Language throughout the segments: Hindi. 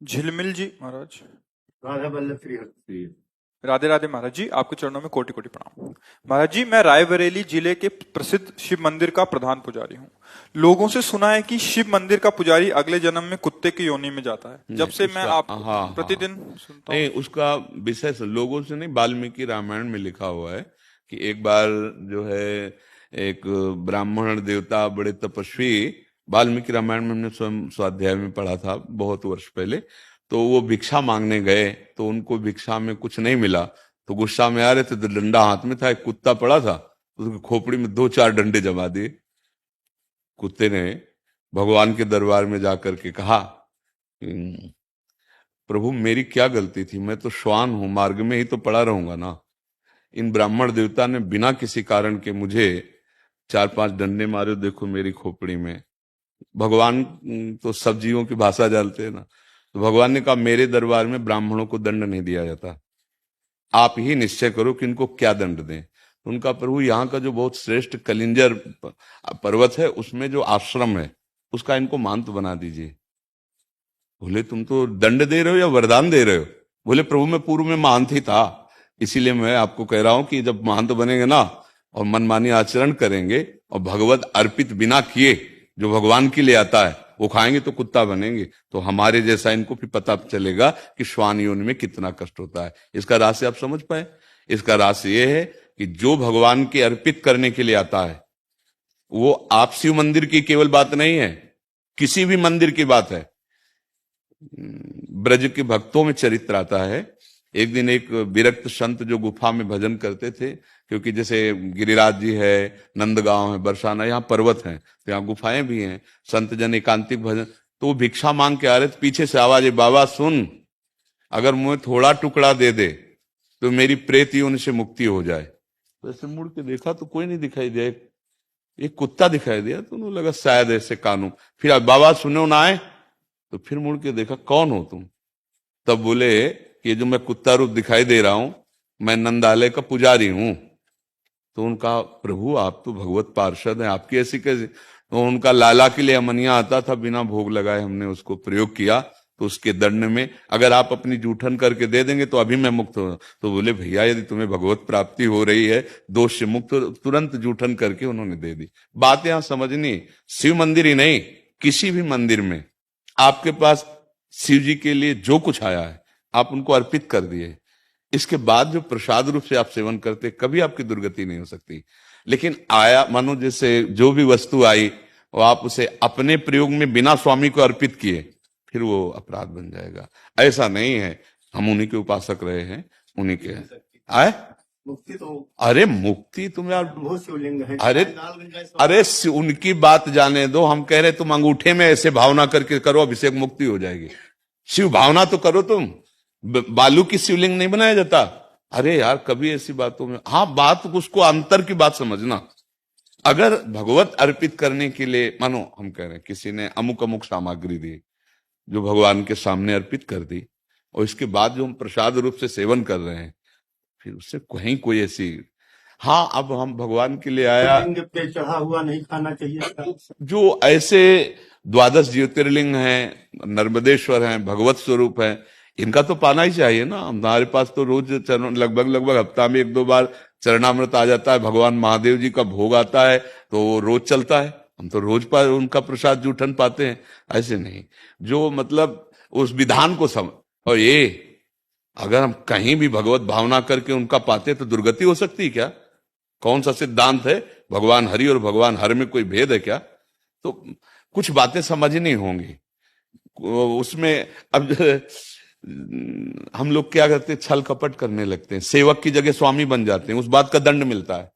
झिलमिल जी महाराज। राधा वल्लभ श्री हरि। राधे राधे महाराज जी, आपके चरणों में कोटि कोटि प्रणाम। महाराज जी, मैं रायबरेली जिले के प्रसिद्ध शिव मंदिर का प्रधान पुजारी हूँ। लोगों से सुना है कि शिव मंदिर का पुजारी अगले जन्म में कुत्ते की योनि में जाता है। जब नहीं से मैं उसका, आपको हाँ हाँ, प्रतिदिन सुनता नहीं हूँ। उसका विषय से लोगों से नहीं, वाल्मीकि रामायण में लिखा हुआ है कि एक बार जो है एक ब्राह्मण देवता बड़े तपस्वी, वाल्मीकि रामायण में हमने स्वयं स्वाध्याय में पढ़ा था बहुत वर्ष पहले। तो वो भिक्षा मांगने गए तो उनको भिक्षा में कुछ नहीं मिला, तो गुस्सा में आ रहे थे तो डंडा हाथ में था, एक कुत्ता पड़ा था तो उसकी खोपड़ी में दो चार डंडे जमा दिए। कुत्ते ने भगवान के दरबार में जाकर के कहा, प्रभु मेरी क्या गलती थी, मैं तो श्वान हूं, मार्ग में ही तो पड़ा रहूंगा ना। इन ब्राह्मण देवता ने बिना किसी कारण के मुझे चार पांच डंडे मारे, देखो मेरी खोपड़ी में। भगवान तो सब जीवों की भाषा जानते हैं ना। तो भगवान ने कहा मेरे दरबार में ब्राह्मणों को दंड नहीं दिया जाता, आप ही निश्चय करो कि इनको क्या दंड दें। तो उनका प्रभु यहाँ का जो बहुत श्रेष्ठ कलिंजर पर्वत है उसमें जो आश्रम है उसका इनको मांत बना दीजिए। बोले तुम तो दंड दे रहे हो या वरदान दे रहे हो? बोले प्रभु मैं पूर्व में महंत ही था, इसीलिए मैं आपको कह रहा हूं कि जब महंत बनेंगे ना और मनमानी आचरण करेंगे और भगवत अर्पित बिना किए जो भगवान के लिए आता है वो खाएंगे तो कुत्ता बनेंगे, तो हमारे जैसा इनको भी पता चलेगा कि श्वान योनि में कितना कष्ट होता है। इसका रहस्य आप समझ पाए? इसका रहस्य ये है कि जो भगवान के अर्पित करने के लिए आता है वो आप शिव मंदिर की केवल बात नहीं है, किसी भी मंदिर की बात है। ब्रज के भक्तों में चरित्र आता है। एक दिन एक विरक्त संत जो गुफा में भजन करते थे, क्योंकि जैसे गिरिराज जी है, नंदगांव है, बरसाना, यहाँ पर्वत हैं तो यहाँ गुफाएं भी हैं, संत जन एकांतिक भजन। तो वो भिक्षा मांग के आ रहे थे, पीछे से आवाज है, बाबा सुन, अगर मुझे थोड़ा टुकड़ा दे दे तो मेरी प्रेत योनि से मुक्ति हो जाए। तो ऐसे मुड़ के देखा तो कोई नहीं दिखाई दिया, एक कुत्ता दिखाई दिया, तो उन्हें लगा शायद ऐसे कानून। फिर बाबा सुनो ना आए, तो फिर मुड़ के देखा कौन हो तुम? तब बोले कि ये जो मैं कुत्ता रूप दिखाई दे रहा हूं मैं नंदालय का पुजारी हूं। तो उनका प्रभु आप तो भगवत पार्षद हैं, आपकी ऐसी कैसे? तो उनका लाला के लिए अमनिया आता था, बिना भोग लगाए हमने उसको प्रयोग किया, तो उसके दंड में अगर आप अपनी जूठन करके दे देंगे तो अभी मैं मुक्त हो। तो बोले भैया यदि तुम्हें भगवत प्राप्ति हो रही है दोष से मुक्त, तुरंत जूठन करके उन्होंने दे दी। बात यहां समझनी, शिव मंदिर ही नहीं किसी भी मंदिर में आपके पास शिव जी के लिए जो कुछ आया है आप उनको अर्पित कर दिए, इसके बाद जो प्रसाद रूप से आप सेवन करते कभी आपकी दुर्गति नहीं हो सकती। लेकिन आया मानो जैसे जो भी वस्तु आई वो आप उसे अपने प्रयोग में बिना स्वामी को अर्पित किए, फिर वो अपराध बन जाएगा। ऐसा नहीं है, हम उन्हीं के उपासक रहे हैं, उन्हीं के आए मुक्ति तो अरे मुक्ति तुम यार, बहुत शिवलिंग है। अरे उनकी बात जाने दो, हम कह रहे तुम अंगूठे में ऐसे भावना करके करो अभिषेक मुक्ति हो जाएगी। शिव भावना तो करो तुम, बालू की शिवलिंग नहीं बनाया जाता। अरे यार कभी ऐसी बातों में, हाँ बात उसको अंतर की बात समझना। अगर भगवत अर्पित करने के लिए मानो हम कह रहे हैं किसी ने अमुक अमुक सामग्री दी जो भगवान के सामने अर्पित कर दी, और इसके बाद जो हम प्रसाद रूप से सेवन कर रहे हैं फिर उससे कहीं कोई ऐसी, हाँ अब हम भगवान के लिए आया, लिंग पे चढ़ा हुआ नहीं खाना चाहिए। जो ऐसे द्वादश ज्योतिर्लिंग हैं, नर्मदेश्वर हैं, भगवत स्वरूप हैं, इनका तो पाना ही चाहिए ना। हमारे पास तो रोज चरण लगभग लगभग हफ्ता में एक दो बार चरणामृत आ जाता है, भगवान महादेव जी का भोग आता है तो वो रोज चलता है, हम तो रोज पर उनका प्रसाद जूठन पाते हैं। ऐसे नहीं, जो मतलब उस विधान को समझ, और ये अगर हम कहीं भी भगवत भावना करके उनका पाते तो दुर्गति हो सकती है क्या? कौन सा सिद्धांत है? भगवान हरि और भगवान हर में कोई भेद है क्या? तो कुछ बातें समझनी होंगी उसमें। अब हम लोग क्या करते हैं, छल कपट करने लगते हैं, सेवक की जगह स्वामी बन जाते हैं, उस बात का दंड मिलता है।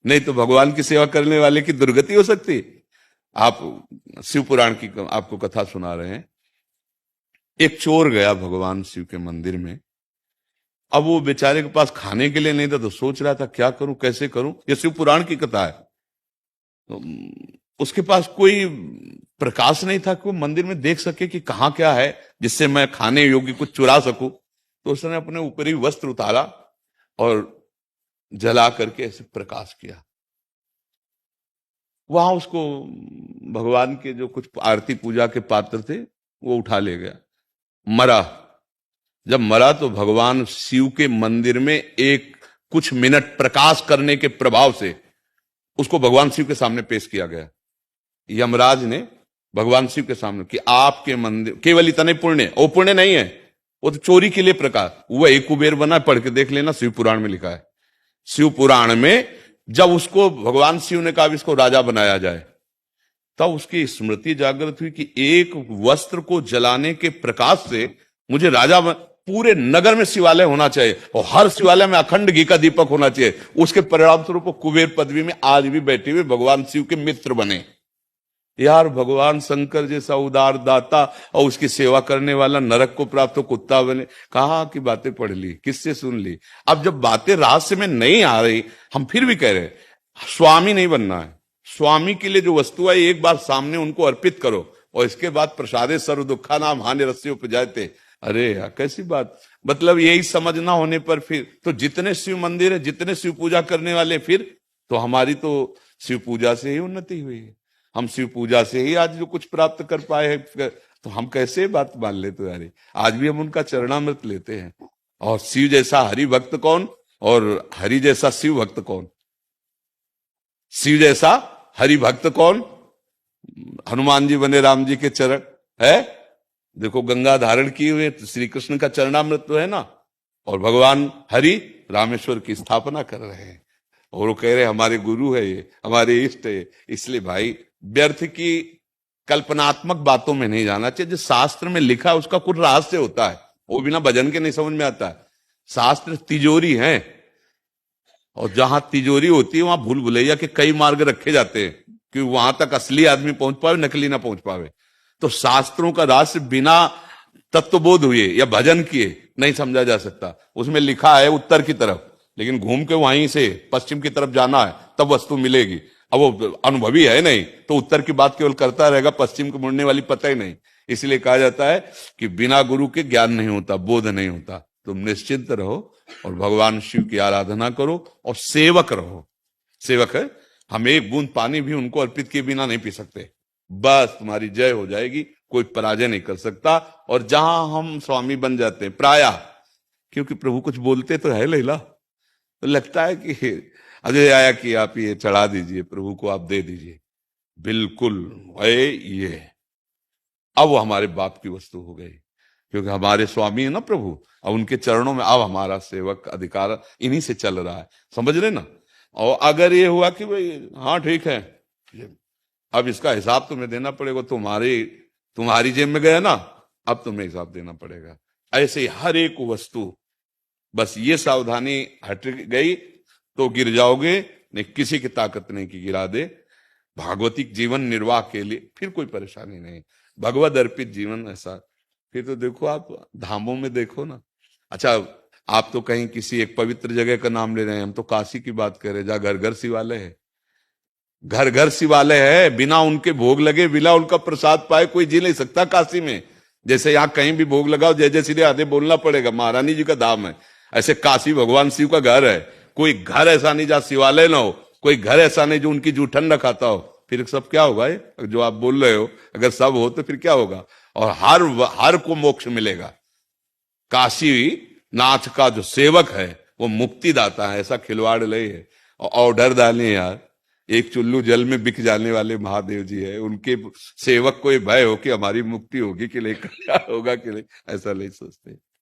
नहीं तो भगवान की सेवा करने वाले की दुर्गति हो सकती है। आप शिव पुराण की आपको कथा सुना रहे हैं। एक चोर गया भगवान शिव के मंदिर में, अब वो बेचारे के पास खाने के लिए नहीं था तो सोच रहा था क्या करूं कैसे करूं, ये शिव पुराण की कथा है। तो उसके पास कोई प्रकाश नहीं था कि वो मंदिर में देख सके कि कहाँ क्या है जिससे मैं खाने योग्य कुछ चुरा सकूं। तो उसने अपने ऊपरी वस्त्र उतारा और जला करके ऐसे प्रकाश किया। वहां उसको भगवान के जो कुछ आरती पूजा के पात्र थे वो उठा ले गया। मरा। जब मरा तो भगवान शिव के मंदिर में एक कुछ मिनट प्रकाश करने के प्रभाव से उसको भगवान शिव के सामने पेश किया गया। यमराज ने भगवान शिव के सामने कि आपके मंदिर केवल इतने पुण्य, वो पुण्य नहीं है, वो तो चोरी के लिए प्रकाश। वही कुबेर बना, पढ़ के देख लेना, शिव पुराण में लिखा है। शिव पुराण में जब उसको भगवान शिव ने कहा इसको राजा बनाया जाए, तब उसकी स्मृति जागृत हुई कि एक वस्त्र को जलाने के प्रकाश से मुझे राजा पूरे नगर में शिवालय होना चाहिए और हर शिवालय में अखंड घी का दीपक होना चाहिए। उसके परिणाम स्वरूप कुबेर पदवी में आज भी बैठे हुए भगवान शिव के मित्र बने। यार, भगवान शंकर जैसा उदार दाता और उसकी सेवा करने वाला नरक को प्राप्त कुत्ता बने। कहाँ की बातें पढ़ ली, किससे सुन ली? अब जब बातें रहस्य में नहीं आ रही, हम फिर भी कह रहे स्वामी नहीं बनना है। स्वामी के लिए जो वस्तु है एक बार सामने उनको अर्पित करो और इसके बाद प्रसादे सर्व दुखा नाम हानि रस्य उपजाते। अरे यार, कैसी बात! मतलब यही समझना होने पर फिर तो जितने शिव मंदिर है, जितने शिव पूजा करने वाले, फिर तो हमारी तो शिव पूजा से ही उन्नति हुई है। हम शिव पूजा से ही आज जो कुछ प्राप्त कर पाए हैं, तो हम कैसे बात मान लेते यार? आज भी हम उनका चरणामृत लेते हैं। और शिव जैसा हरि भक्त कौन और हरि जैसा शिव भक्त कौन? शिव जैसा हरि भक्त कौन? हनुमान जी बने राम जी के चरण है। देखो, गंगा धारण किए हुए तो श्री कृष्ण का चरणामृत तो है ना, और भगवान हरि रामेश्वर की स्थापना कर रहे हैं और वो कह रहे हमारे गुरु है, ये हमारे इष्ट है। इसलिए भाई, व्यर्थ की कल्पनात्मक बातों में नहीं जाना चाहिए। जो शास्त्र में लिखा है उसका कुछ रहस्य होता है, वो बिना भजन के नहीं समझ में आता है। शास्त्र तिजोरी है और जहां तिजोरी होती है वहां भूल भुलैया के कई मार्ग रखे जाते हैं कि वहां तक असली आदमी पहुंच पावे, नकली ना पहुंच पावे। तो शास्त्रों का रहस्य बिना तत्वबोध हुए या भजन किए नहीं समझा जा सकता। उसमें लिखा है उत्तर की तरफ, लेकिन घूम के वहीं से पश्चिम की तरफ जाना है तब वस्तु मिलेगी। अब वो अनुभवी है नहीं तो उत्तर की बात केवल करता रहेगा, पश्चिम को मुड़ने वाली पता ही नहीं। इसलिए कहा जाता है कि बिना गुरु के ज्ञान नहीं होता, बोध नहीं होता। तुम निश्चिंत रहो और भगवान शिव की आराधना करो और सेवक रहो। सेवक है, हम एक बूंद पानी भी उनको अर्पित किए बिना नहीं पी सकते। बस तुम्हारी जय हो जाएगी, कोई पराजय नहीं कर सकता। और जहां हम स्वामी बन जाते हैं प्रायः, क्योंकि प्रभु कुछ बोलते तो है लैला, तो लगता है कि अजय आया कि आप ये चढ़ा दीजिए, प्रभु को आप दे दीजिए। बिल्कुल ये अब वो हमारे बाप की वस्तु हो गई, क्योंकि हमारे स्वामी है ना प्रभु, अब उनके चरणों में अब हमारा सेवक अधिकार इन्हीं से चल रहा है। समझ रहे ना? और अगर ये हुआ कि भाई हाँ ठीक है, अब इसका हिसाब तुम्हें देना पड़ेगा, तुम्हारी जेब में गया ना, अब तुम्हें हिसाब देना पड़ेगा। ऐसे ही हर एक वस्तु, बस ये सावधानी हट गई तो गिर जाओगे, नहीं किसी की ताकत नहीं कि गिरा दे। भागवतिक जीवन निर्वाह के लिए फिर कोई परेशानी नहीं, भगवद अर्पित जीवन ऐसा। फिर तो देखो, आप धामों में देखो ना। अच्छा, आप तो कहीं किसी एक पवित्र जगह का नाम ले रहे हैं, हम तो काशी की बात कर रहे हैं, जहां घर घर शिवालय है। घर घर शिवालय है, बिना उनके भोग लगे, बिना उनका प्रसाद पाए कोई जी नहीं सकता काशी में। जैसे यहाँ कहीं भी भोग लगाओ जय जय श्री राधे बोलना पड़ेगा, महारानी जी का धाम है, ऐसे काशी भगवान शिव का घर है। कोई घर ऐसा नहीं जहां शिवालय ना हो, कोई घर ऐसा नहीं जो उनकी जूठन न खाता हो। फिर सब क्या होगा? जो आप बोल रहे हो, अगर सब हो तो फिर क्या होगा? और हर को मोक्ष मिलेगा। काशी नाथ का जो सेवक है वो मुक्तिदाता है, ऐसा खिलवाड़ नहीं है। और ऑर्डर डाले यार, एक चुल्लू जल में बिक जाने वाले महादेव जी है, उनके सेवक को भय हो कि हमारी मुक्ति होगी कि नहीं, क्या होगा कि नहीं, ऐसा नहीं सोचते।